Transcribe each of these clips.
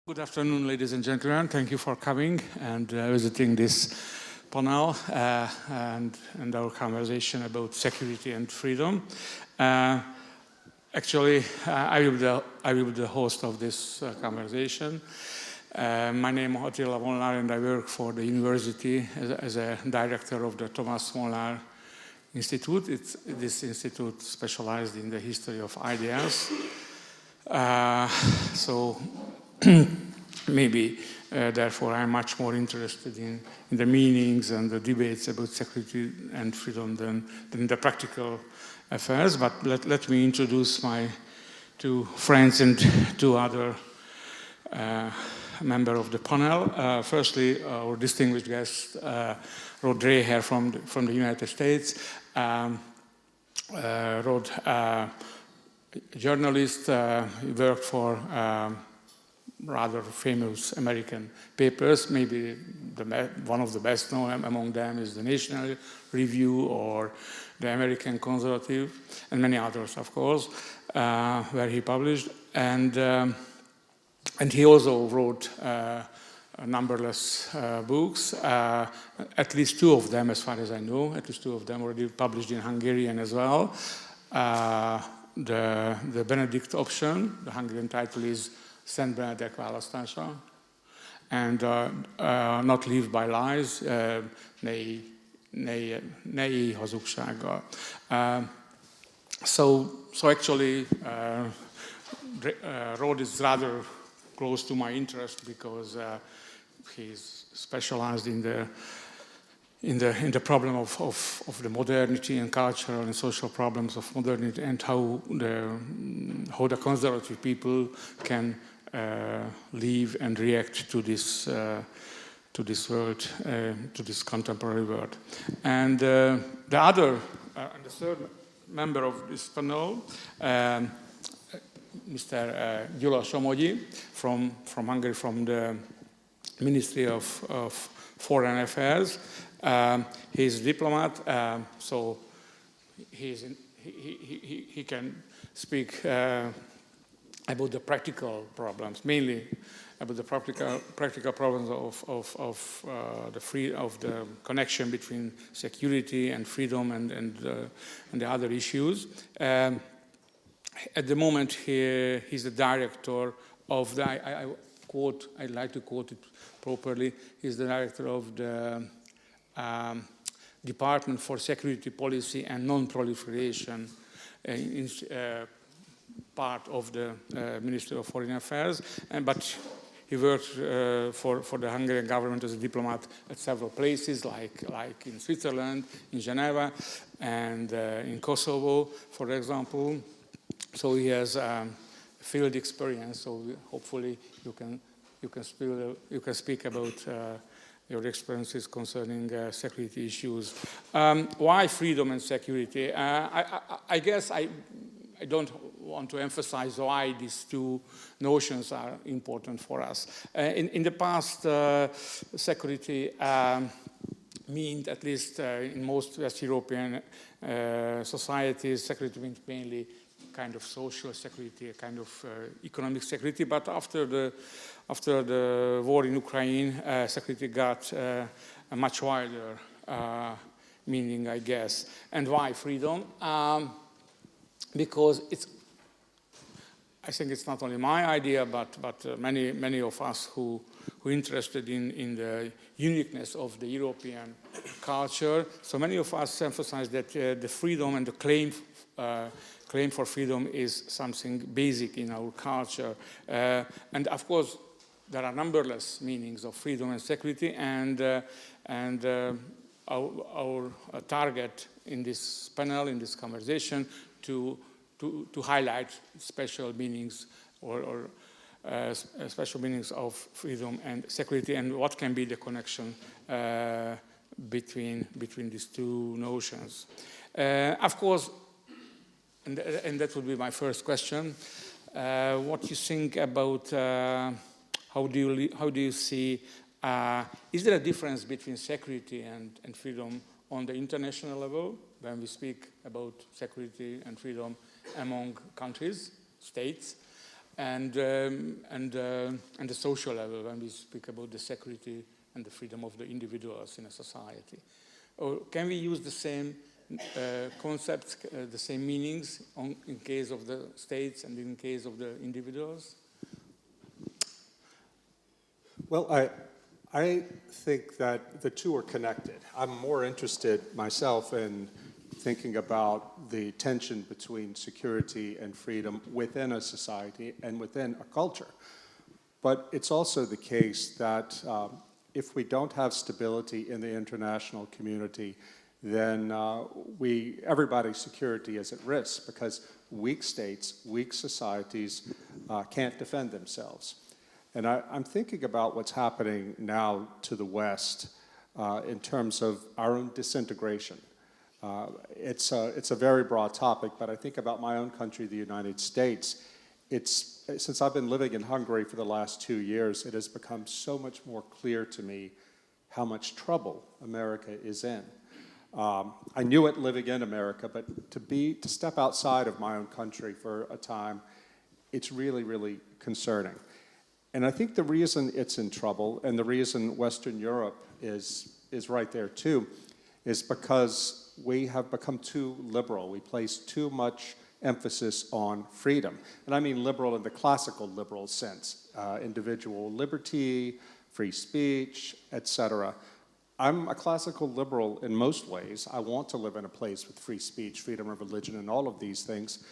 Good afternoon, ladies and gentlemen. Thank you for coming and visiting this panel and our conversation about security and freedom. Actually, I will be the host of this conversation. My name is Attila Molnár, and I work for the university as a director of the Molnár Institute. This institute specialized in the history of ideas. Maybe, therefore, I'm much more interested in the meanings and the debates about security and freedom than the practical affairs. But let me introduce my two friends and two other members of the panel. Firstly, our distinguished guest, Dreher from the United States. Rod, journalist, worked for rather famous American papers. Maybe one of the best known among them is the National Review or the American Conservative, and many others, of course, where he published. And he also wrote numberless books. At least two of them, as far as I know, at least two of them already published in Hungarian as well. The Benedict option, the Hungarian title is Szent Benedek választása, and Not Live by Lies, nei hazugsággal. So actually, Rod is rather close to my interest because he's specialized in the problem of the modernity and cultural and social problems of modernity, and how the conservative people can live and react to this world, to this contemporary world. And the third member of this panel, Mr. Gyula Somogyi from Hungary, from the Ministry of Foreign Affairs. He's a diplomat, so he can speak about the practical problems, mainly about the practical problems of the connection between security and freedom and the other issues. At the moment, he's the director of the. I'd like to quote it properly. He's the director of the Department for Security Policy and Non-Proliferation, part of the Ministry of Foreign Affairs, but he worked for the Hungarian government as a diplomat at several places, like in Switzerland, in Geneva, and in Kosovo, for example. So he has field experience. So hopefully you can speak about your experiences concerning security issues. Why freedom and security? I guess I don't want to emphasize why these two notions are important for us. In the past, security meant, at least in most West European societies, security meant mainly kind of social security, a kind of economic security. But after the war in Ukraine, security got a much wider meaning, I guess. And why freedom? Because I think it's not only my idea, but many of us who are interested in the uniqueness of the European culture. So many of us emphasize that the freedom and the claim for freedom is something basic in our culture. And of course, there are numberless meanings of freedom and security, and our target in this panel, in this conversation, to highlight special meanings or special meanings of freedom and security, and what can be the connection between these two notions. Of course, and that would be my first question. What do you think about how do you see? Is there a difference between security and freedom on the international level when we speak about security and freedom among countries, states? and the social level when we speak about the security and the freedom of the individuals in a society? Or can we use the same concepts, the same meanings in case of the states and in case of the individuals? Well, I think that the two are connected. I'm more interested myself in thinking about the tension between security and freedom within a society and within a culture. But it's also the case that if we don't have stability in the international community, then everybody's security is at risk, because weak states, weak societies can't defend themselves. And I'm thinking about what's happening now to the West in terms of our own disintegration. It's a very broad topic, but I think about my own country, the United States. Since I've been living in Hungary for the last 2 years, it has become so much more clear to me how much trouble America is in. I knew it living in America, but to step outside of my own country for a time, it's really, really concerning. And I think the reason it's in trouble, and the reason Western Europe is right there too, is because we have become too liberal. We place too much emphasis on freedom. And I mean liberal in the classical liberal sense, individual liberty, free speech, etc. I'm a classical liberal in most ways. I want to live in a place with free speech, freedom of religion, and all of these things.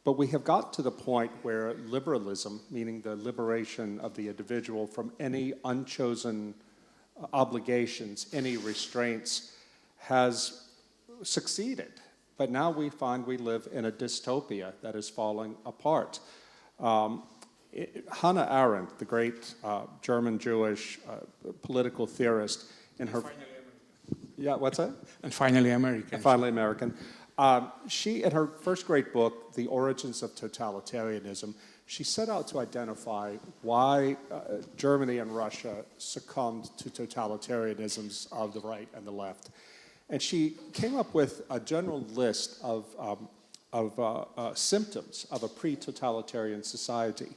But we have got to the point where liberalism, meaning the liberation of the individual from any unchosen obligations, any restraints, has succeeded. But now we find we live in a dystopia that is falling apart. Hannah Arendt, the great German Jewish political theorist, in her... Yeah, what's that? And finally American. And finally American. She, in her first great book, The Origins of Totalitarianism, she set out to identify why Germany and Russia succumbed to totalitarianisms of the right and the left. And she came up with a general list of symptoms of a pre-totalitarian society.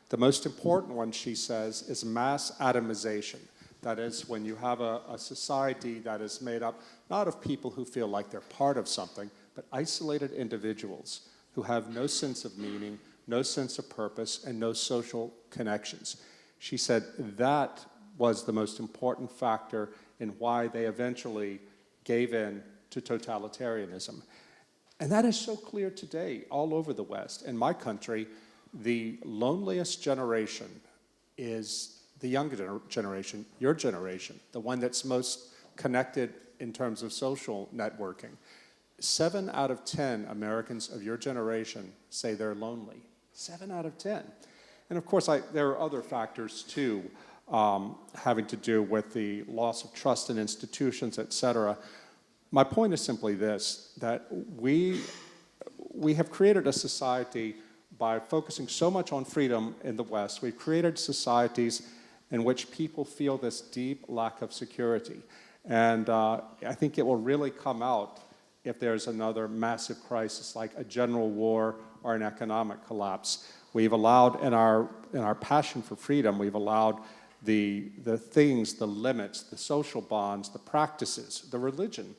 The most important one, she says, is mass atomization. That is, when you have a society that is made up not of people who feel like they're part of something, but isolated individuals who have no sense of meaning, no sense of purpose, and no social connections. She said that was the most important factor in why they eventually gave in to totalitarianism. And that is so clear today all over the West. In my country, the loneliest generation is the younger generation, your generation, the one that's most connected in terms of social networking. 7 out of 10 Americans of your generation say they're lonely. 7 out of 10. And of course, there are other factors too, having to do with the loss of trust in institutions, etc. My point is simply this, that we have created a society by focusing so much on freedom in the West. We've created societies in which people feel this deep lack of security. And I think it will really come out if there's another massive crisis like a general war or an economic collapse. We've allowed, in our passion for freedom, we've allowed the things, the limits, the social bonds, the practices, the religion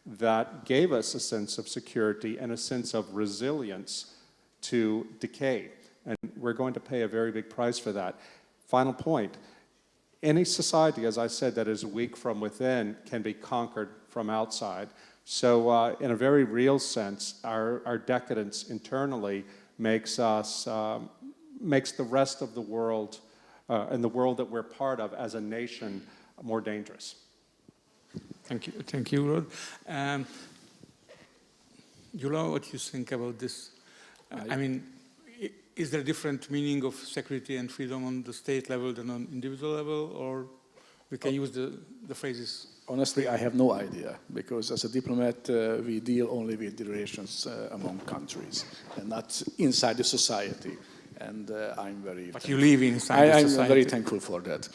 that gave us a sense of security and a sense of resilience to decay. And we're going to pay a very big price for that. Final point, any society, as I said, that is weak from within can be conquered from outside. So in a very real sense, our decadence internally makes the rest of the world and the world that we're part of as a nation more dangerous. Thank you, Rod. Gyula, what do you think about this? I mean, is there a different meaning of security and freedom on the state level than on individual level, or we can use the phrases? Honestly, I have no idea, because as a diplomat, we deal only with the relations among countries and not inside the society. And I'm very... But you live inside the society. I'm very thankful for that.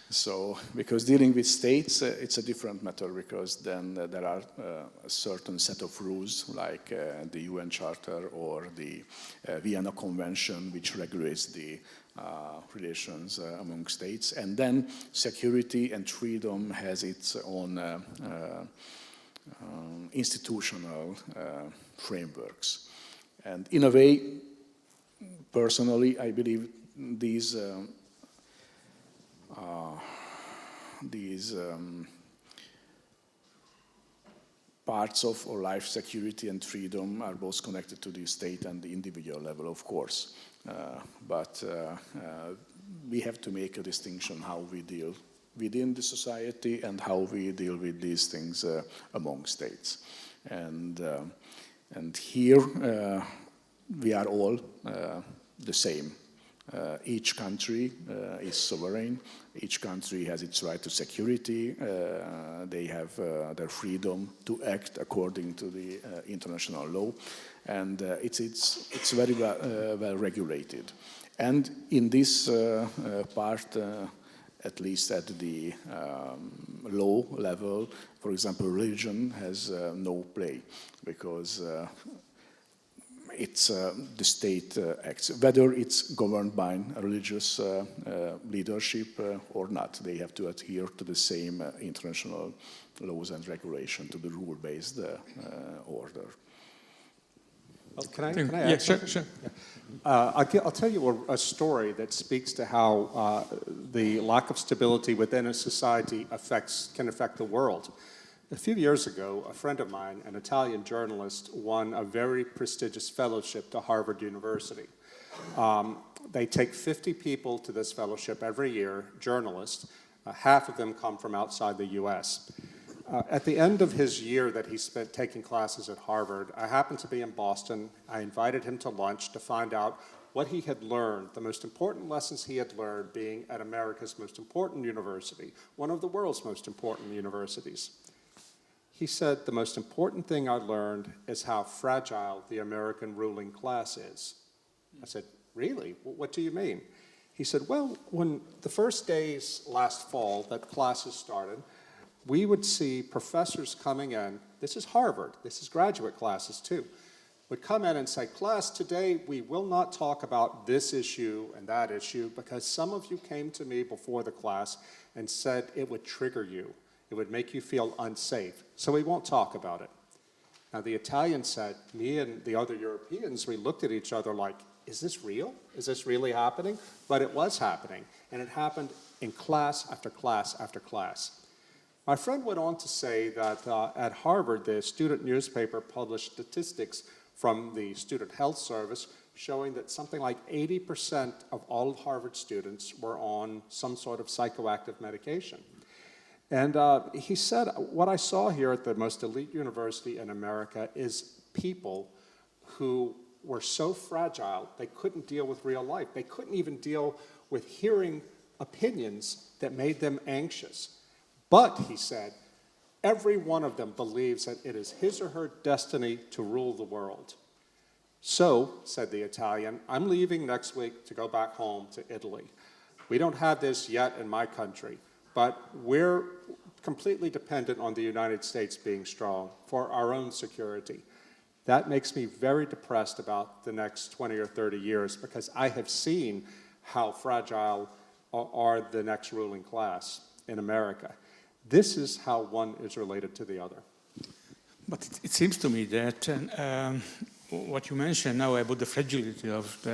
So, because dealing with states, it's a different matter, because then there are a certain set of rules, like the UN Charter or the Vienna Convention, which regulates the relations among states. And then security and freedom has its own institutional frameworks. And in a way, personally, I believe these parts of our life, security and freedom, are both connected to the state and the individual level, of course. But we have to make a distinction how we deal within the society and how we deal with these things among states. And here we are all the same. Each country is sovereign. Each country has its right to security. They have their freedom to act according to the international law, and it's very well regulated. And in this part, at least at the law level, for example, religion has no play, because it's the state acts. Whether it's governed by a religious leadership or not, they have to adhere to the same international laws and regulation, to the rule-based order. Oh, can I add yeah, something? sure. Yeah. I'll tell you a story that speaks to how the lack of stability within a society can affect the world. A few years ago, a friend of mine, an Italian journalist, won a very prestigious fellowship to Harvard University. They take 50 people to this fellowship every year, journalists. Half of them come from outside the US. At the end of his year that he spent taking classes at Harvard, I happened to be in Boston. I invited him to lunch to find out what he had learned, the most important lessons he had learned being at America's most important university, one of the world's most important universities. He said, the most important thing I learned is how fragile the American ruling class is. I said, really? What do you mean? He said, well, when the first days last fall that classes started, we would see professors coming in. This is Harvard. This is graduate classes too. Would come in and say, class, today we will not talk about this issue and that issue because some of you came to me before the class and said it would trigger you. It would make you feel unsafe, so we won't talk about it. Now the Italian said, me and the other Europeans, we looked at each other like, is this real? Is this really happening? But it was happening, and it happened in class after class after class. My friend went on to say that at Harvard, the student newspaper published statistics from the Student Health Service showing that something like 80% of all Harvard students were on some sort of psychoactive medication. And he said, what I saw here at the most elite university in America is people who were so fragile, they couldn't deal with real life. They couldn't even deal with hearing opinions that made them anxious. But, he said, every one of them believes that it is his or her destiny to rule the world. So, said the Italian, I'm leaving next week to go back home to Italy. We don't have this yet in my country. But we're completely dependent on the United States being strong for our own security. That makes me very depressed about the next 20 or 30 years because I have seen how fragile are the next ruling class in America. This is how one is related to the other. But it seems to me that what you mentioned now about the fragility of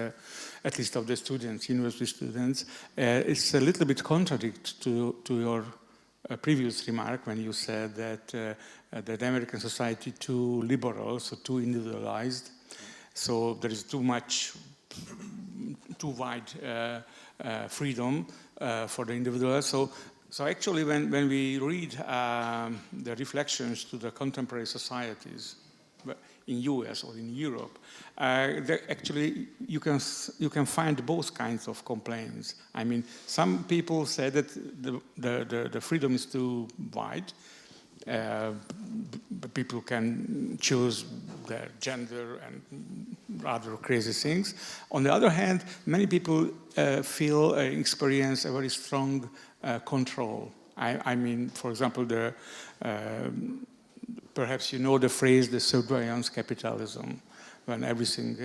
at least of the students, university students, is a little bit contradictory to your previous remark when you said that that American society too liberal, so too individualized, so there is too wide freedom for the individual. So actually, when we read the reflections to the contemporary societies in US or in Europe, actually you can find both kinds of complaints. I mean, some people say that the freedom is too wide. People can choose their gender and rather crazy things. On the other hand, many people experience a very strong control. I mean, for example, perhaps you know the phrase, the surveillance capitalism, when everything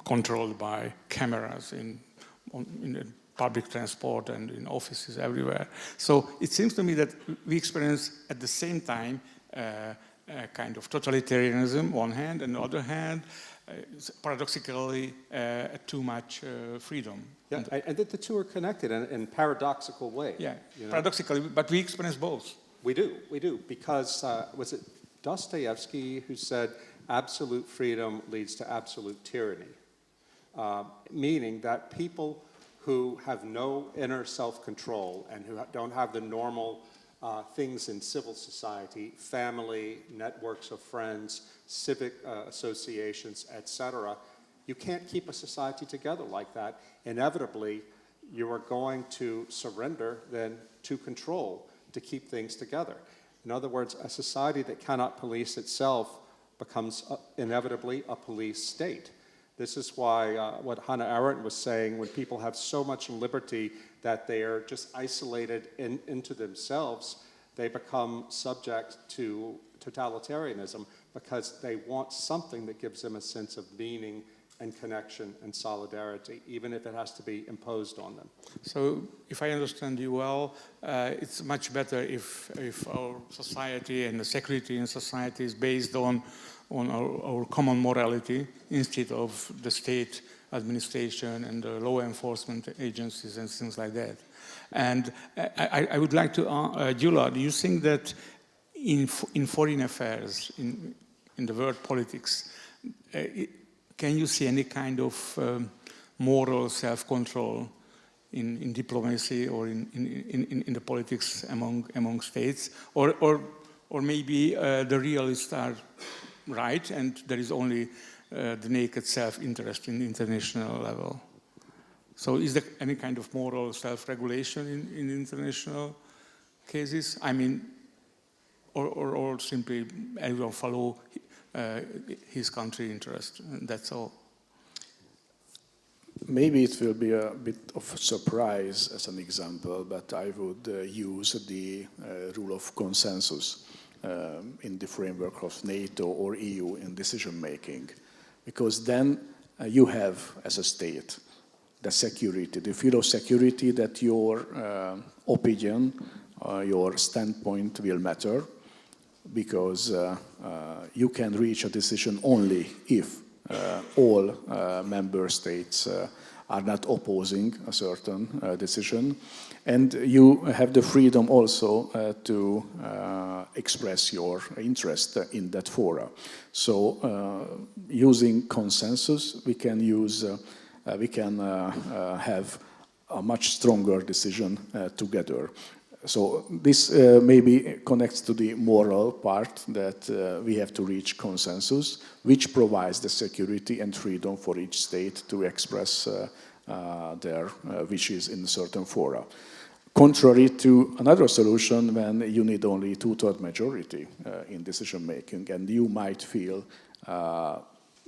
controlled by cameras in the public transport and in offices everywhere. So it seems to me that we experience at the same time a kind of totalitarianism, one hand, and the other hand, paradoxically, too much freedom. Yeah, and that the two are connected in paradoxical ways. Yeah, paradoxically, but we experience both. We do, because was it Dostoevsky who said, absolute freedom leads to absolute tyranny, meaning that people who have no inner self-control and who don't have the normal things in civil society, family, networks of friends, civic associations, etc., you can't keep a society together like that. Inevitably, you are going to surrender then to control to keep things together. In other words, a society that cannot police itself becomes inevitably a police state. This is why what Hannah Arendt was saying, when people have so much liberty that they are just isolated into themselves, they become subject to totalitarianism because they want something that gives them a sense of meaning and connection and solidarity, even if it has to be imposed on them. So, if I understand you well, it's much better if our society and the security in society is based on our common morality instead of the state administration and the law enforcement agencies and things like that. And I would like to, Gyula, do you think that in foreign affairs, in the world politics, can you see any kind of moral self-control in diplomacy or in the politics among states? Or maybe the realists are right and there is only the naked self-interest in the international level? So is there any kind of moral self-regulation in international cases? I mean, or simply everyone follow his country interest, and that's all. Maybe it will be a bit of a surprise as an example, but I would use the rule of consensus in the framework of NATO or EU in decision making, because then you have, as a state, the security, the feel of security that your opinion, your standpoint will matter, because you can reach a decision only if all member states are not opposing a certain decision. And you have the freedom also to express your interest in that fora. So using consensus, we can have a much stronger decision together. So this maybe connects to the moral part, that we have to reach consensus, which provides the security and freedom for each state to express their wishes in certain fora. Contrary to another solution when you need only 2/3 majority in decision making, and you might feel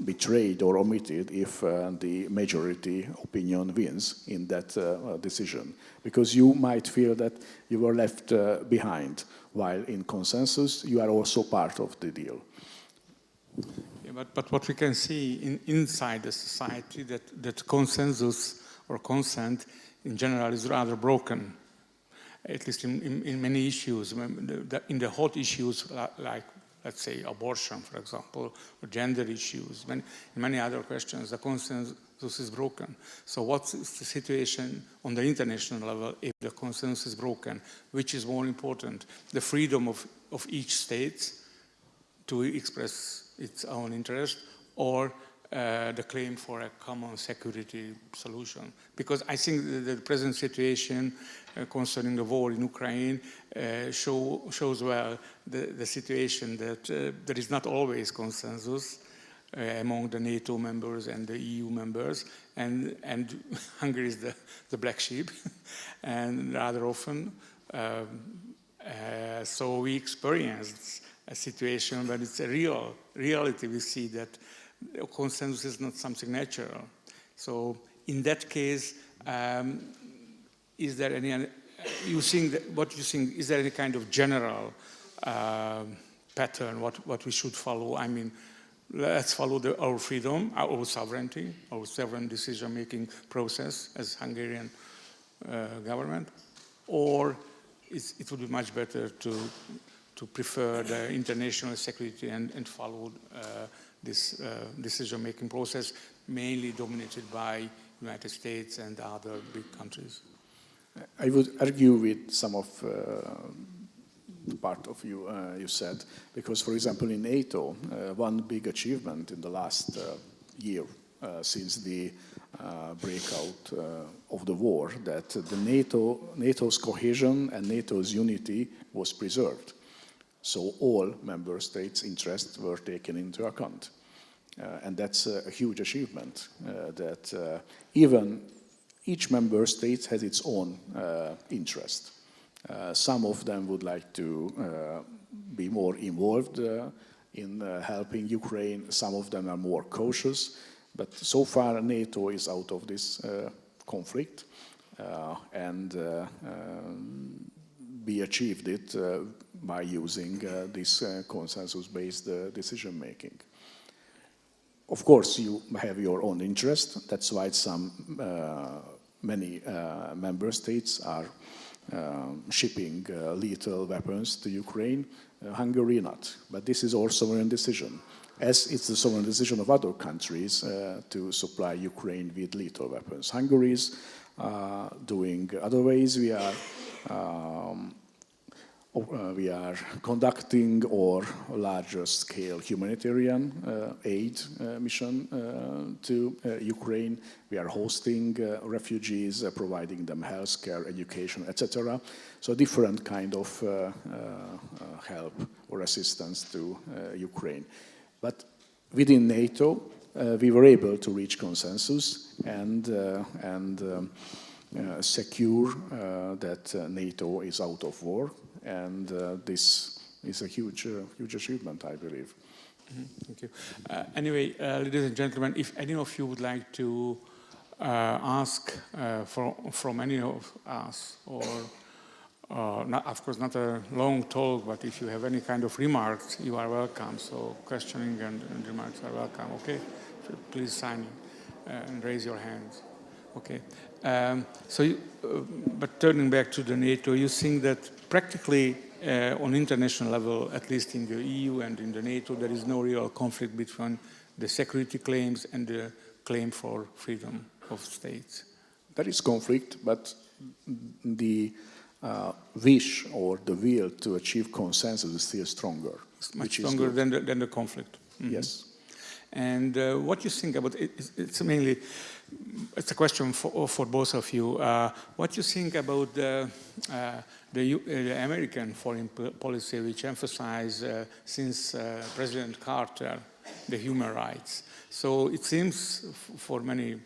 betrayed or omitted if the majority opinion wins in that decision, because you might feel that you were left behind, while in consensus you are also part of the deal. Yeah, but what we can see inside the society, that consensus or consent in general is rather broken, at least in many issues. In the hot issues like, let's say, abortion, for example, or gender issues, in many other questions, the consensus is broken. So what's the situation on the international level if the consensus is broken? Which is more important, the freedom of each state to express its own interest, or the claim for a common security solution? Because I think the present situation concerning the war in Ukraine shows well the situation that there is not always consensus among the NATO members and the EU members, and Hungary is the black sheep, and rather often. So we experienced a situation when it's a real reality. We see that consensus is not something natural. So in that case, is there any, you think that, what you think, is there any kind of general pattern what we should follow? I mean, let's follow our freedom, our sovereignty, our sovereign decision-making process as Hungarian government, or it would be much better to prefer the international security and follow this decision-making process, mainly dominated by United States and other big countries. I would argue with some of the part of you said, because, for example, in NATO, one big achievement in the last year since the breakout of the war, that the NATO's cohesion and NATO's unity was preserved. So all member states' interests were taken into account. And that's a huge achievement, that even each member state has its own interest. Some of them would like to be more involved in helping Ukraine. Some of them are more cautious. But so far, NATO is out of this conflict, and we achieved it by using this consensus-based decision-making. Of course, you have your own interest. That's why many member states are shipping lethal weapons to Ukraine. Hungary not. But this is our sovereign decision, as it's the sovereign decision of other countries to supply Ukraine with lethal weapons. Hungary is doing other ways. We are conducting our larger scale humanitarian aid mission to Ukraine. We are hosting refugees, providing them health care, education, etc. So different kind of help or assistance to Ukraine. But within NATO, we were able to reach consensus and secure that NATO is out of war. And this is a huge achievement, I believe. Mm-hmm. Thank you. Anyway, ladies and gentlemen, if any of you would like to ask from any of us, or not, of course not a long talk, but if you have any kind of remarks, you are welcome. So questioning and remarks are welcome. Okay, so please sign and raise your hands. Okay. But turning back to the NATO, you think that practically on international level, at least in the EU and in the NATO, there is no real conflict between the security claims and the claim for freedom of states? There is conflict, but the wish or the will to achieve consensus is still stronger. It's much stronger than the conflict. Mm-hmm. Yes. And what you think about it? It's mainly, it's a question for both of you. What you think about the American foreign policy, which emphasized since President Carter the human rights? So it seems for many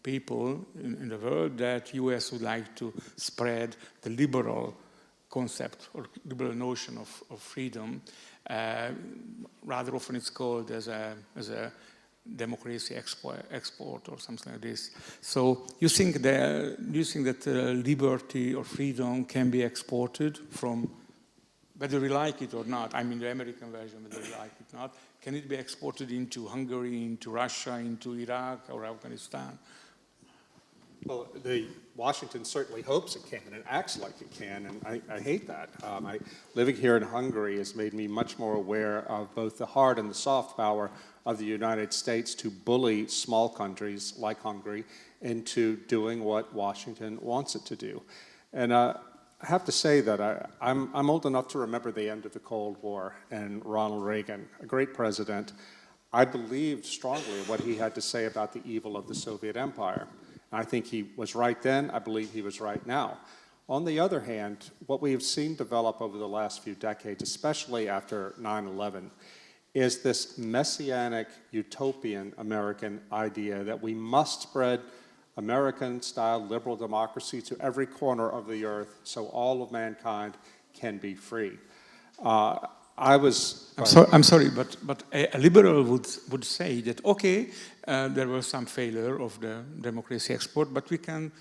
people in the world that U.S. would like to spread the liberal concept or liberal notion of freedom. Rather often it's called as a democracy export or something like this. So do you think that liberty or freedom can be exported from, whether we like it or not, I mean the American version, whether we like it or not, can it be exported into Hungary, into Russia, into Iraq or Afghanistan? Well, Washington certainly hopes it can and acts like it can, and I hate that. Living here in Hungary has made me much more aware of both the hard and the soft power of the United States to bully small countries like Hungary into doing what Washington wants it to do. And I have to say that I'm old enough to remember the end of the Cold War and Ronald Reagan, a great president. I believed strongly what he had to say about the evil of the Soviet Empire. I think he was right then. I believe he was right now. On the other hand, what we have seen develop over the last few decades, especially after 9/11, is this messianic, utopian American idea that we must spread American-style liberal democracy to every corner of the earth so all of mankind can be free. I'm sorry, but a liberal would say that, okay, there was some failure of the democracy export, but we can,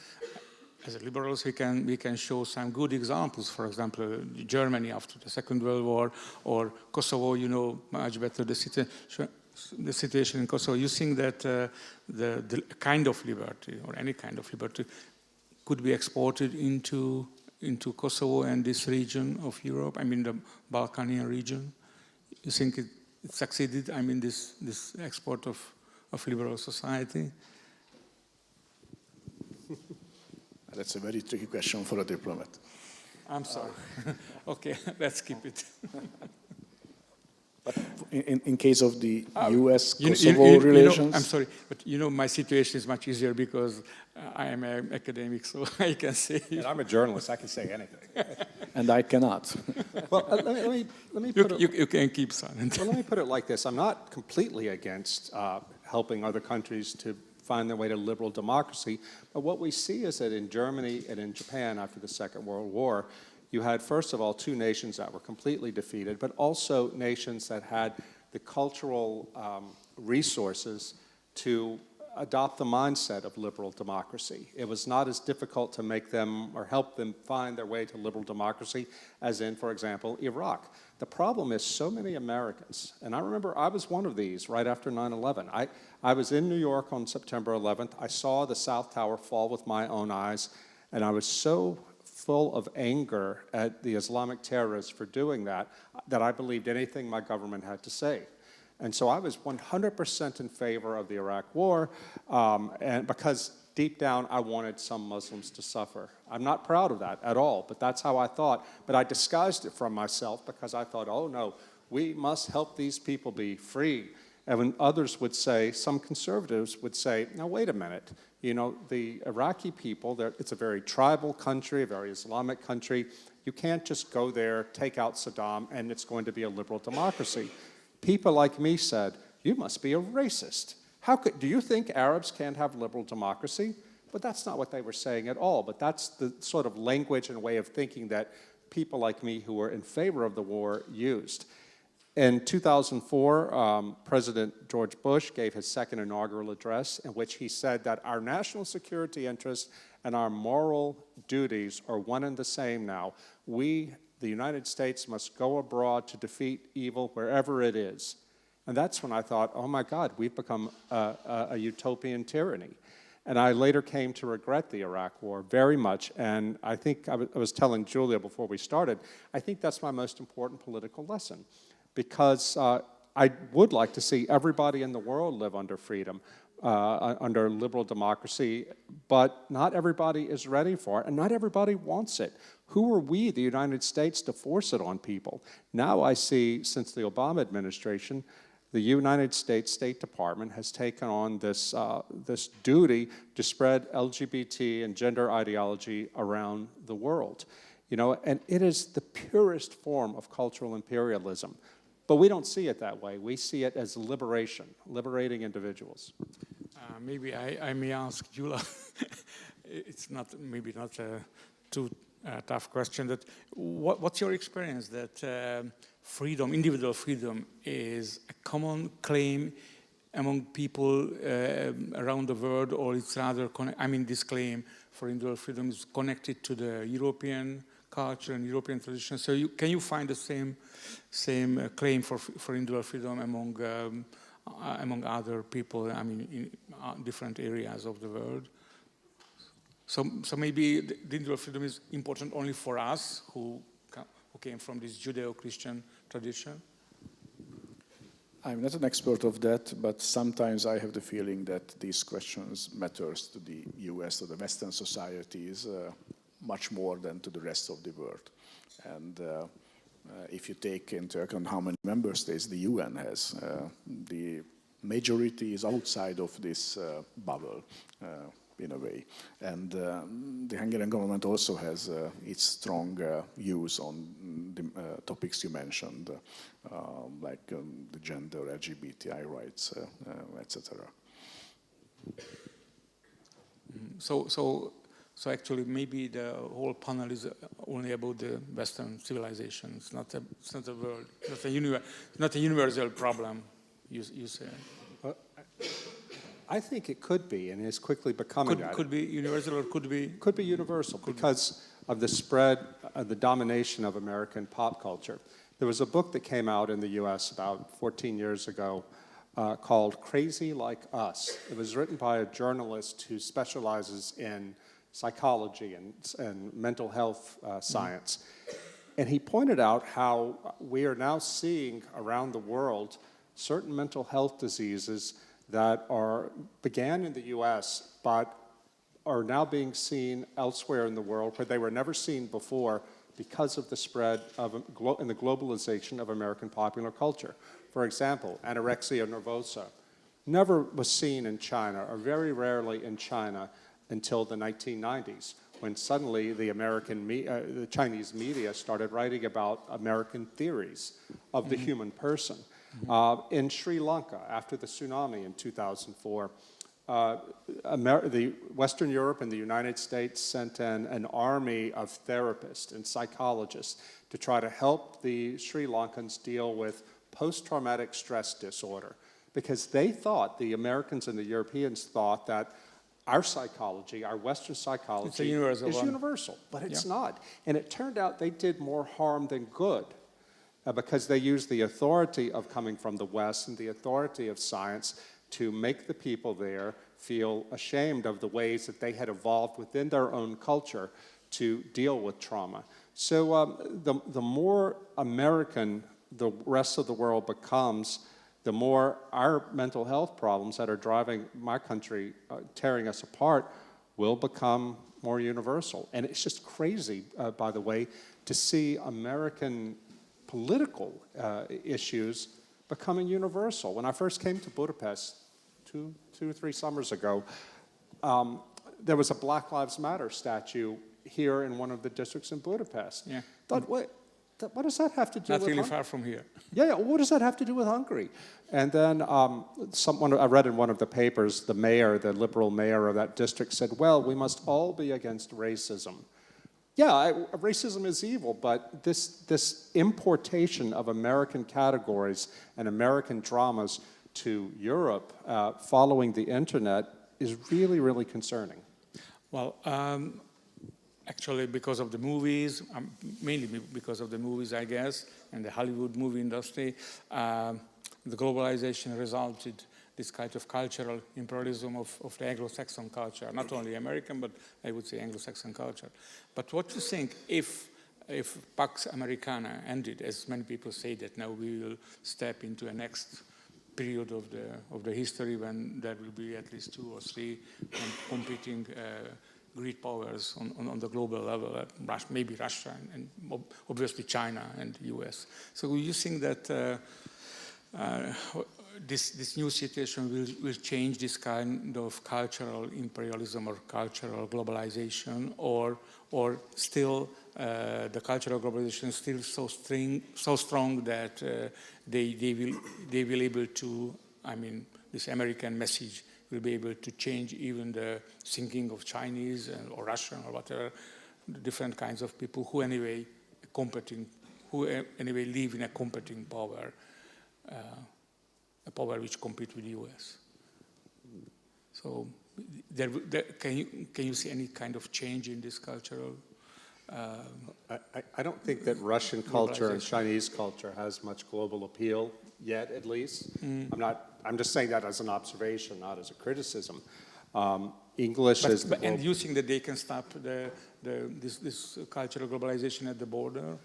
as liberals, we can show some good examples. For example, Germany after the Second World War, or Kosovo, you know much better the situation in Kosovo. You think that the kind of liberty, or any kind of liberty, could be exported into Kosovo and this region of Europe, I mean the Balkanian region? You think it succeeded, I mean this export of liberal society? That's a very tricky question for a diplomat. I'm sorry. Okay, let's keep it. But in case of the U.S.-Kosovo relations... I'm sorry, but you know my situation is much easier because I am an academic, so I can say... And I'm a journalist, I can say anything. And I cannot. Well, let me put it... You can keep silent. Well, let me put it like this. I'm not completely against helping other countries to find their way to liberal democracy, but what we see is that in Germany and in Japan after the Second World War, you had, first of all, two nations that were completely defeated, but also nations that had the cultural resources to adopt the mindset of liberal democracy. It was not as difficult to make them or help them find their way to liberal democracy as in, for example, Iraq. The problem is so many Americans, and I remember I was one of these right after 9/11. I was in New York on September 11th. I saw the South Tower fall with my own eyes, and I was so full of anger at the Islamic terrorists for doing that I believed anything my government had to say. And so I was 100% in favor of the Iraq war, and because deep down I wanted some Muslims to suffer. I'm not proud of that at all, but that's how I thought. But I disguised it from myself because I thought, oh no, we must help these people be free. And when others would say, some conservatives would say, now wait a minute, you know, the Iraqi people, it's a very tribal country, a very Islamic country. You can't just go there, take out Saddam, and it's going to be a liberal democracy. People like me said, you must be a racist. Do you think Arabs can't have liberal democracy? But that's not what they were saying at all. But that's the sort of language and way of thinking that people like me who were in favor of the war used. In 2004, President George Bush gave his second inaugural address in which he said that our national security interests and our moral duties are one and the same now. We, the United States, must go abroad to defeat evil wherever it is. And that's when I thought, oh my God, we've become a utopian tyranny. And I later came to regret the Iraq war very much. And I think I was telling Julia before we started, I think that's my most important political lesson. Because I would like to see everybody in the world live under freedom, under liberal democracy, but not everybody is ready for it, and not everybody wants it. Who are we, the United States, to force it on people? Now I see, since the Obama administration, the United States State Department has taken on this, this duty to spread LGBT and gender ideology around the world. You know, and it is the purest form of cultural imperialism. But we don't see it that way. We see it as liberation, liberating individuals. Maybe I may ask Gyula. It's not maybe not a too tough question. That what's your experience that freedom, individual freedom, is a common claim among people around the world, or it's rather this claim for individual freedom is connected to the European culture and European tradition. So can you find the same claim for individual freedom among other people? In different areas of the world. So maybe the individual freedom is important only for us who came from this Judeo-Christian tradition. I'm not an expert of that, but sometimes I have the feeling that these questions matters to the U.S. or the Western societies much more than to the rest of the world. And if you take into account how many member states the UN has, the majority is outside of this bubble in a way. And the Hungarian government also has its strong views on the topics you mentioned, like the gender, LGBTI rights, etc. So actually, maybe the whole panel is only about the Western civilization. It's not a world, not a universal problem. You say. I think it could be, and is quickly becoming that. Could be universal, or could be. Could be universal because of the spread, the domination of American pop culture. There was a book that came out in the U.S. about 14 years ago called Crazy Like Us. It was written by a journalist who specializes in psychology and mental health science. And he pointed out how we are now seeing around the world certain mental health diseases that began in the U.S., but are now being seen elsewhere in the world where they were never seen before because of the spread and the globalization of American popular culture. For example, anorexia nervosa never was seen in China, or very rarely in China, until the 1990s, when suddenly the Chinese media started writing about American theories of the human person. In Sri Lanka, after the tsunami in 2004, Western Europe and the United States sent in an army of therapists and psychologists to try to help the Sri Lankans deal with post-traumatic stress disorder, because they thought, the Americans and the Europeans thought, that our psychology, our Western psychology, is universal, but it's not. And it turned out they did more harm than good, because they used the authority of coming from the West and the authority of science to make the people there feel ashamed of the ways that they had evolved within their own culture to deal with trauma. So the more American the rest of the world becomes, the more our mental health problems that are driving my country, tearing us apart, will become more universal. And it's just crazy, by the way, to see American political issues becoming universal. When I first came to Budapest two or three summers ago, there was a Black Lives Matter statue here in one of the districts in Budapest. Yeah. Thought, what does that have to do with Not really far from here. Yeah, what does that have to do with Hungary? And then I read in one of the papers, the liberal mayor of that district said, well, we must all be against racism. Yeah, racism is evil, but this importation of American categories and American dramas to Europe following the internet is really, really concerning. Well, actually, because of the movies, mainly because of the movies, I guess, and the Hollywood movie industry, the globalization resulted this kind of cultural imperialism of the Anglo-Saxon culture, not only American, but I would say Anglo-Saxon culture. But what do you think if Pax Americana ended, as many people say that now we will step into a next period of the history when there will be at least 2 or 3 competing great powers on the global level, maybe Russia and obviously China and the US. So you think that this new situation will change this kind of cultural imperialism or cultural globalization, or still the cultural globalization is still so strong that they will able to, this American message will be able to change even the thinking of Chinese or Russian or whatever, different kinds of people who anyway live in a competing power, a power which compete with the US. So can you see any kind of change in this cultural? I don't think that Russian culture and Chinese culture has much global appeal yet, at least. I'm just saying that as an observation, not as a criticism. English is the and you think that they can stop this cultural globalization at the border?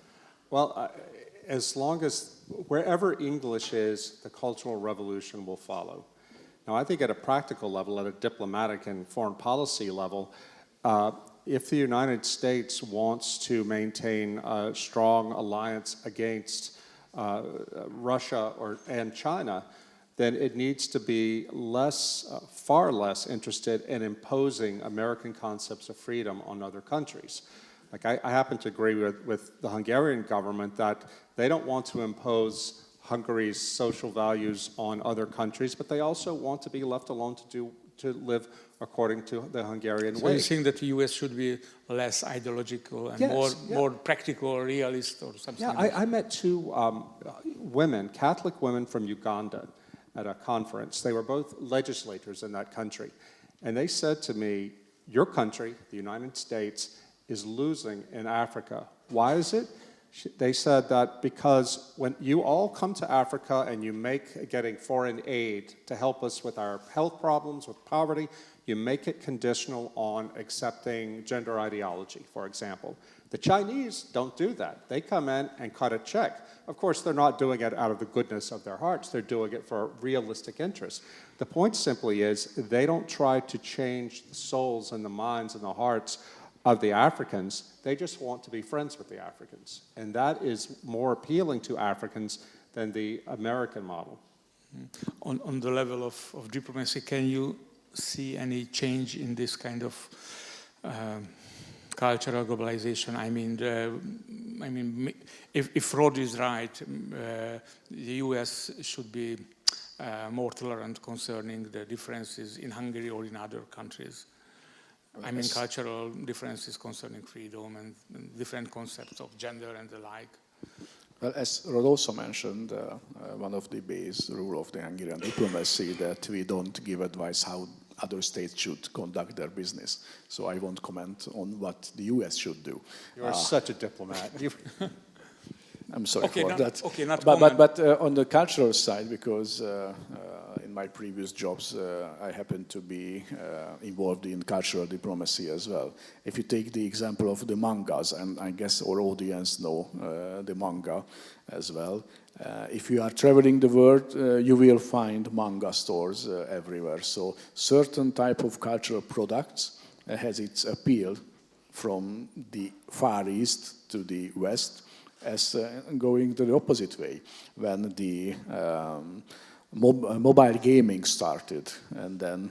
Well, as long as wherever English is, the Cultural Revolution will follow. Now, I think at a practical level, at a diplomatic and foreign policy level, if the United States wants to maintain a strong alliance against Russia and China, then it needs to be far less interested in imposing American concepts of freedom on other countries. Like I happen to agree with the Hungarian government that they don't want to impose Hungary's social values on other countries, but they also want to be left alone to to live according to the Hungarian So way. you think that the US should be less ideological and Yes, more practical, realist, or something? Yeah, I met two women, Catholic women from Uganda, at a conference. They were both legislators in that country. And they said to me, your country, the United States, is losing in Africa. Why is it? They said that because when you all come to Africa and you make getting foreign aid to help us with our health problems, with poverty, you make it conditional on accepting gender ideology, for example. The Chinese don't do that. They come in and cut a check. Of course, they're not doing it out of the goodness of their hearts. They're doing it for realistic interests. The point simply is they don't try to change the souls and the minds and the hearts of the Africans. They just want to be friends with the Africans. And that is more appealing to Africans than the American model. On the level of diplomacy, can you see any change in this kind of cultural globalization? I mean, if Rod is right, the US should be more tolerant concerning the differences in Hungary or in other countries. I mean, cultural differences concerning freedom and different concepts of gender and the like. Well, as Rod also mentioned, one of the base rule of the Hungarian diplomacy that we don't give advice how other states should conduct their business. So I won't comment on what the US should do. You are such a diplomat. I'm sorry for that. Okay, not but on the cultural side, because in my previous jobs, I happened to be involved in cultural diplomacy as well. If you take the example of the mangas, and I guess our audience know the manga as well. If you are traveling the world, you will find manga stores everywhere. So certain type of cultural products has its appeal from the Far East to the West, as going to the opposite way. When the mobile gaming started, and then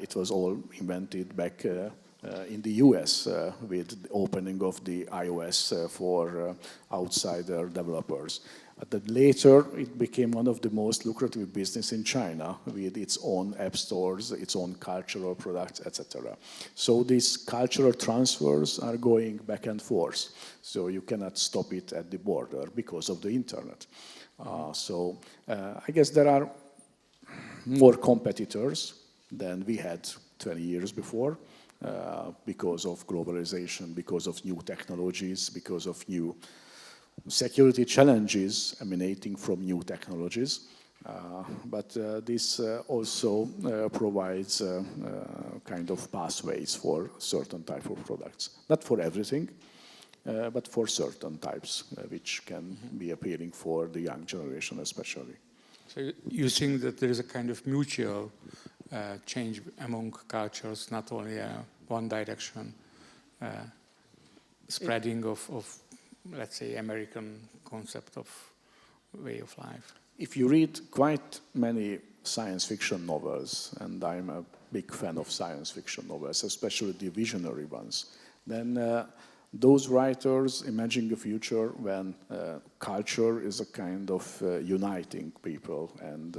it was all invented back in the US with the opening of the iOS for outsider developers. But then later, it became one of the most lucrative business in China with its own app stores, its own cultural products, etc. So these cultural transfers are going back and forth. So you cannot stop it at the border because of the internet. I guess there are more competitors than we had 20 years before because of globalization, because of new technologies, because of new security challenges emanating from new technologies. But this also provides kind of pathways for certain type of products. Not for everything, but for certain types, which can be appealing for the young generation especially. So you think that there is a kind of mutual change among cultures, not only one direction spreading of, let's say, American concept of way of life? If you read quite many science fiction novels, and I'm a big fan of science fiction novels, especially the visionary ones, then those writers imagine a future when culture is a kind of uniting people, and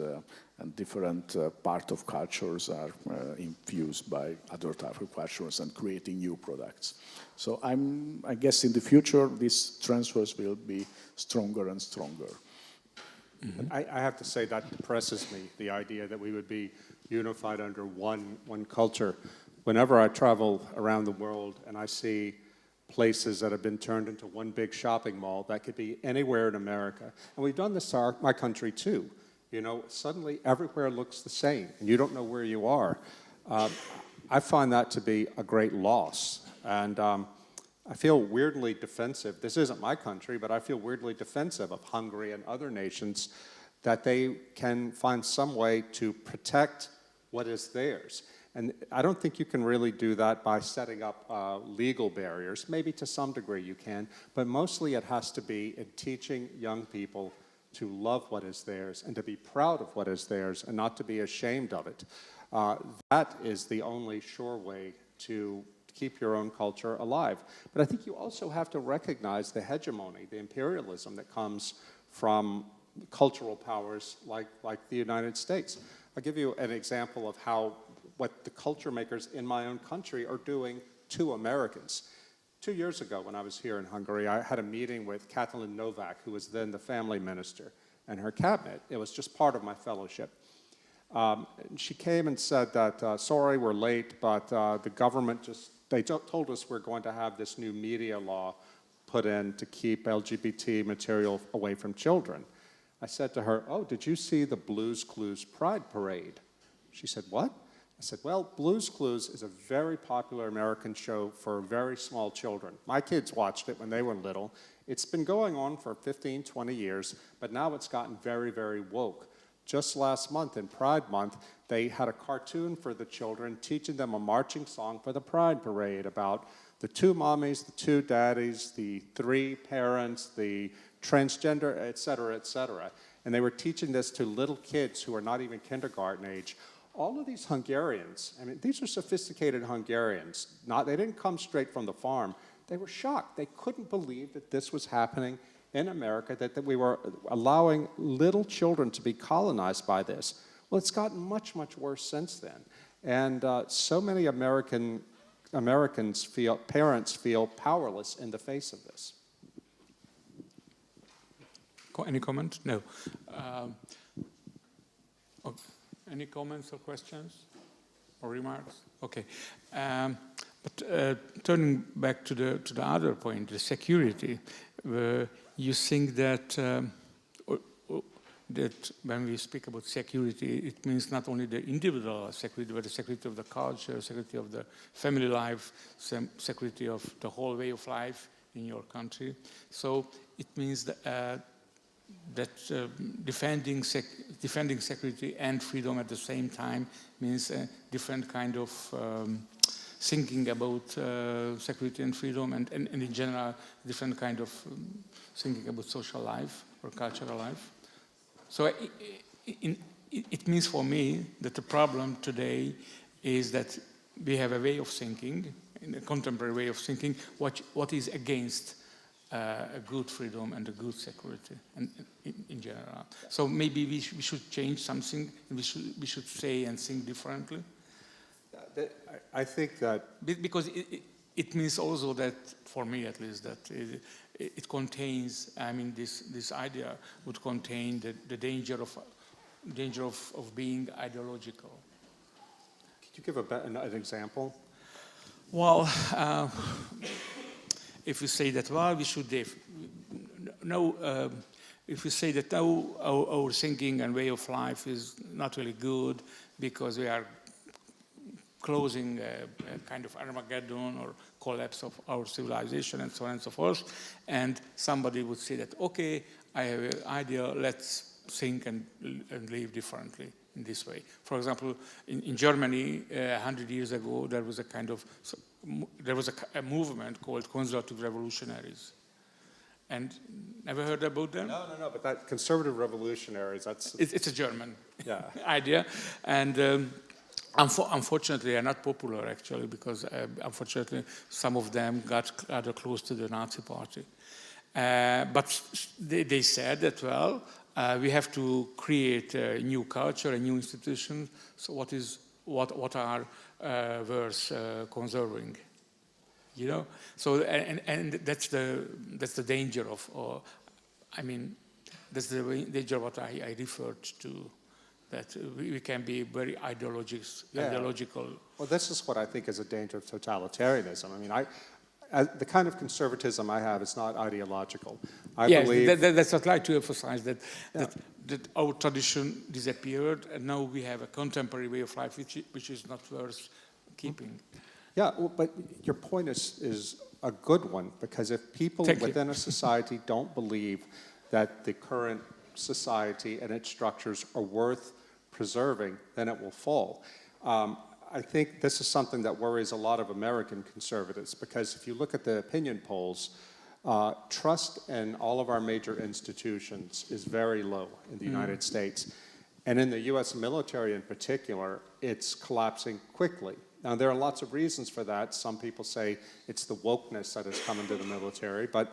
different part of cultures are infused by other type of cultures and creating new products. So I guess in the future, these transfers will be stronger and stronger. Mm-hmm. I have to say that depresses me, the idea that we would be unified under one culture. Whenever I travel around the world and I see places that have been turned into one big shopping mall that could be anywhere in America, and we've done this to my country too. You know, suddenly everywhere looks the same, and you don't know where you are. I find that to be a great loss, and I feel weirdly defensive. This isn't my country, but I feel weirdly defensive of Hungary and other nations that they can find some way to protect what is theirs. And I don't think you can really do that by setting up legal barriers. Maybe to some degree you can, but mostly it has to be in teaching young people to love what is theirs and to be proud of what is theirs and not to be ashamed of it. That is the only sure way to keep your own culture alive. But I think you also have to recognize the hegemony, the imperialism that comes from cultural powers like the United States. I'll give you an example of how what the culture makers in my own country are doing to Americans. 2 years ago, when I was here in Hungary, I had a meeting with Katalin Novak, who was then the family minister, and her cabinet. It was just part of my fellowship. She came and said that, sorry, we're late, but the government they told us we're going to have this new media law put in to keep LGBT material away from children. I said to her, oh, did you see the Blue's Clues Pride Parade? She said, what? I said, well, Blue's Clues is a very popular American show for very small children. My kids watched it when they were little. It's been going on for 15, 20 years, but now it's gotten very, very woke. Just last month, in Pride Month, they had a cartoon for the children teaching them a marching song for the Pride Parade about the 2 mommies, the 2 daddies, the 3 parents, the transgender, et cetera, et cetera. And they were teaching this to little kids who are not even kindergarten age. All of these Hungarians, I mean, these are sophisticated Hungarians. They didn't come straight from the farm. They were shocked. They couldn't believe that this was happening in America, that we were allowing little children to be colonized by this. Well, it's gotten much, much worse since then. And so many parents feel powerless in the face of this. Any comment? No. Okay. Any comments or questions or remarks? Okay. But turning back to the other point, the security, you think that that when we speak about security, it means not only the individual security, but the security of the culture, security of the family life, security of the whole way of life in your country. So it means that defending security and freedom at the same time means a different kind of thinking about security and freedom, and in general, different kind of thinking about social life or cultural life. So it means for me that the problem today is that we have a way of thinking, in a contemporary way of thinking, what is against a good freedom and a good security, and in general. So maybe we should change something, and we should say and think differently. I think that because it means also that, for me at least, that it contains. I mean, this idea would contain the danger of being ideological. Could you give an example? Well, if we say that, well, we should if we say that our thinking and way of life is not really good because we are closing a kind of Armageddon or collapse of our civilization and so on and so forth, and somebody would say that, okay, I have an idea, let's think and live differently in this way. For example, in Germany, 100 years ago, there was a movement called conservative revolutionaries. And never heard about them? No, but that conservative revolutionaries, it's a German idea. And unfortunately, they are not popular, actually, because unfortunately, some of them got rather close to the Nazi party. But they said that, well, we have to create a new culture, a new institution. So what are worth conserving? You know, so and that's the danger of, I mean, that's the danger what I referred to, that we can be very ideological. Well, this is what I think is a danger of totalitarianism. I mean, the kind of conservatism I have is not ideological. I believe that's what I'd like to emphasize, that our tradition disappeared, and now we have a contemporary way of life which is not worth keeping. Yeah, well, but your point is a good one, because if people within a society don't believe that the current society and its structures are worth preserving, then it will fall. I think this is something that worries a lot of American conservatives, because if you look at the opinion polls, trust in all of our major institutions is very low in the United States. And in the U.S. military in particular, it's collapsing quickly. Now, there are lots of reasons for that. Some people say it's the wokeness that has come into the military. But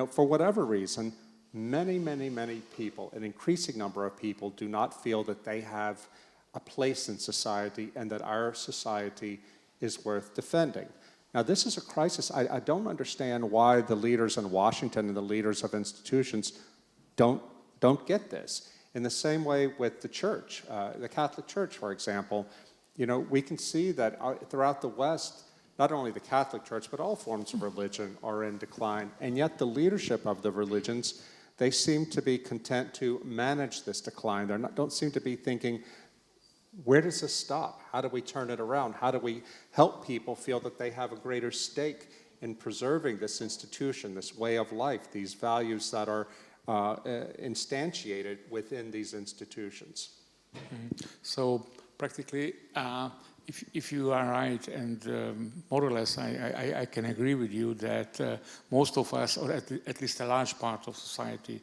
for whatever reason, many, many, many people, an increasing number of people, do not feel that they have a place in society and that our society is worth defending. Now, this is a crisis. I don't understand why the leaders in Washington and the leaders of institutions don't get this. In the same way with the church, the Catholic Church, for example, we can see that throughout the West, not only the Catholic Church, but all forms of religion are in decline. And yet the leadership of the religions, they seem to be content to manage this decline. They don't seem to be thinking, where does this stop? How do we turn it around? How do we help people feel that they have a greater stake in preserving this institution, this way of life, these values that are instantiated within these institutions? Mm-hmm. So practically, if you are right, and more or less I can agree with you that most of us, or at least a large part of society,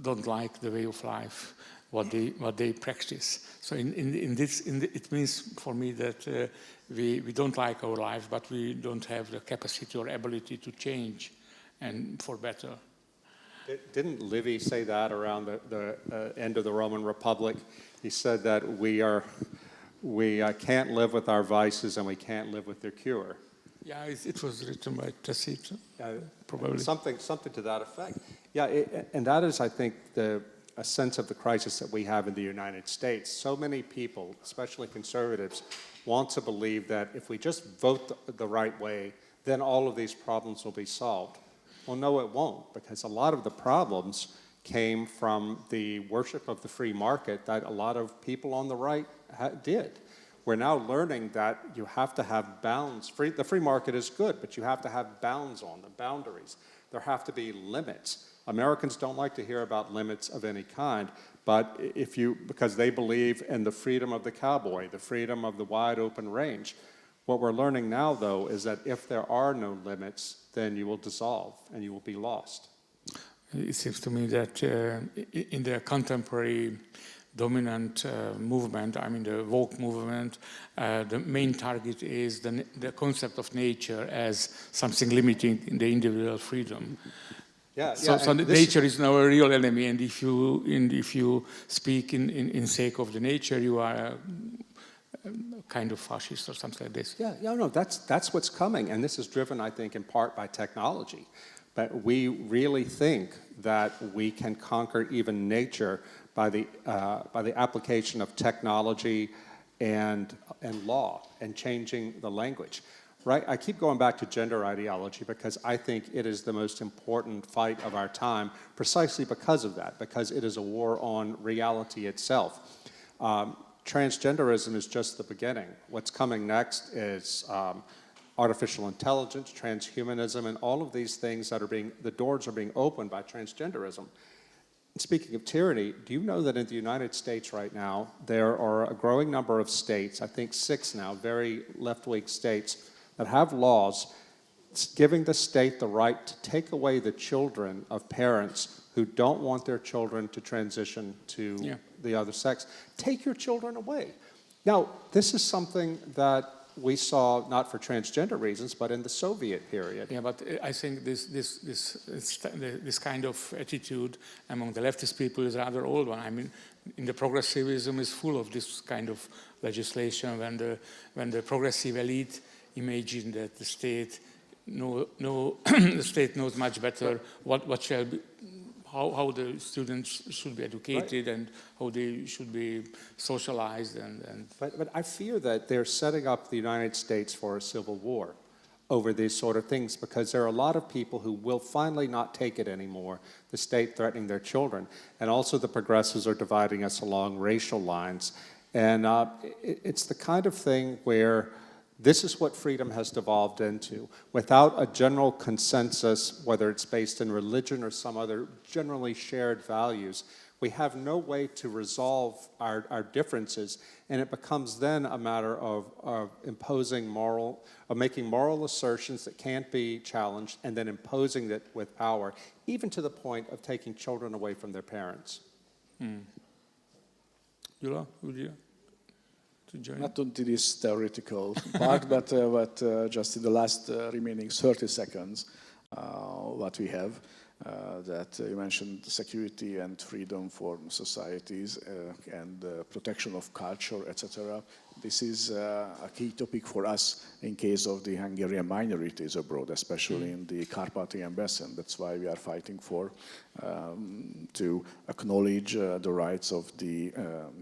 don't like the way of life, what they practice. So it means for me that we don't like our life, but we don't have the capacity or ability to change and for better. Didn't Livy say that around the end of the Roman Republic? He said that we can't live with our vices and we can't live with their cure. Yeah, it was written by Tacit, probably. Something to that effect. Yeah, and that is, I think, a sense of the crisis that we have in the United States. So many people, especially conservatives, want to believe that if we just vote the right way, then all of these problems will be solved. Well, no, it won't, because a lot of the problems came from the worship of the free market that a lot of people on the right did. We're now learning that you have to have bounds. The free market is good, but you have to have bounds on them, boundaries. There have to be limits. Americans don't like to hear about limits of any kind, but because they believe in the freedom of the cowboy, the freedom of the wide open range. What we're learning now, though, is that if there are no limits, then you will dissolve and you will be lost. It seems to me that in the contemporary dominant movement, I mean the woke movement, the main target is the concept of nature as something limiting the individual freedom. So nature is now a real enemy, and if you speak in sake of the nature, you are a kind of fascist or something like this. No, that's what's coming, and this is driven, I think, in part by technology. But we really think that we can conquer even nature by the application of technology and law and changing the language. Right? I keep going back to gender ideology because I think it is the most important fight of our time precisely because of that, because it is a war on reality itself. Transgenderism is just the beginning. What's coming next is artificial intelligence, transhumanism, and all of these things that the doors are being opened by transgenderism. Speaking of tyranny, do you know that in the United States right now, there are a growing number of states, I think 6 now, very left-wing states, that have laws giving the state the right to take away the children of parents who don't want their children to transition to the other sex. Take your children away. Now, this is something that we saw not for transgender reasons, but in the Soviet period. Yeah, but I think this kind of attitude among the leftist people is rather old one. I mean, in the progressivism is full of this kind of legislation when the progressive elite imagine that the state the state knows much better what shall be, how the students should be educated, right, and how they should be socialized. But I fear that they're setting up the United States for a civil war over these sort of things, because there are a lot of people who will finally not take it anymore, the state threatening their children. And also the progressives are dividing us along racial lines. And it's the kind of thing where this is what freedom has devolved into. Without a general consensus, whether it's based in religion or some other generally shared values, we have no way to resolve our differences, and it becomes then a matter of making moral assertions that can't be challenged, and then imposing it with power, even to the point of taking children away from their parents. Gyula, would you? Not onto this theoretical part, but just in the last remaining 30 seconds, what we have. that you mentioned security and freedom for societies and protection of culture, etc. This is a key topic for us in case of the Hungarian minorities abroad, especially in the Carpathian Basin. That's why we are fighting for to acknowledge the rights of the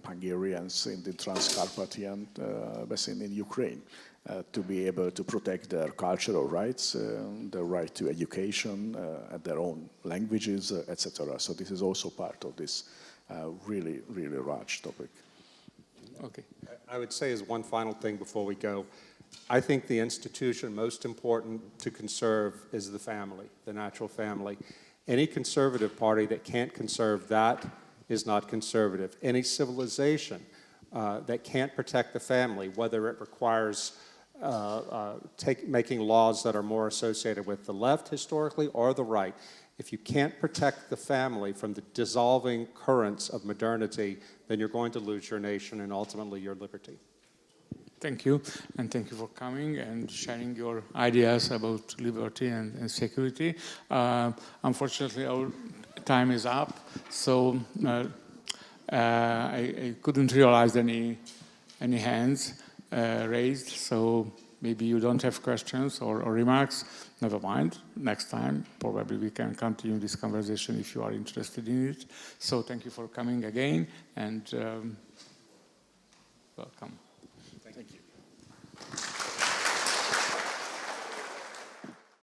Hungarians in the Transcarpathian Basin in Ukraine. To be able to protect their cultural rights, their right to education, their own languages, etc. So this is also part of this really, really large topic. Okay. I would say as one final thing before we go, I think the institution most important to conserve is the family, the natural family. Any conservative party that can't conserve that is not conservative. Any civilization that can't protect the family, whether it requires making laws that are more associated with the left historically or the right, if you can't protect the family from the dissolving currents of modernity, then you're going to lose your nation and ultimately your liberty. Thank you, and thank you for coming and sharing your ideas about liberty and security. Unfortunately, our time is up, so I couldn't realize any hands raised, so maybe you don't have questions or remarks. Never mind. Next time, probably we can continue this conversation if you are interested in it. So thank you for coming again, and welcome.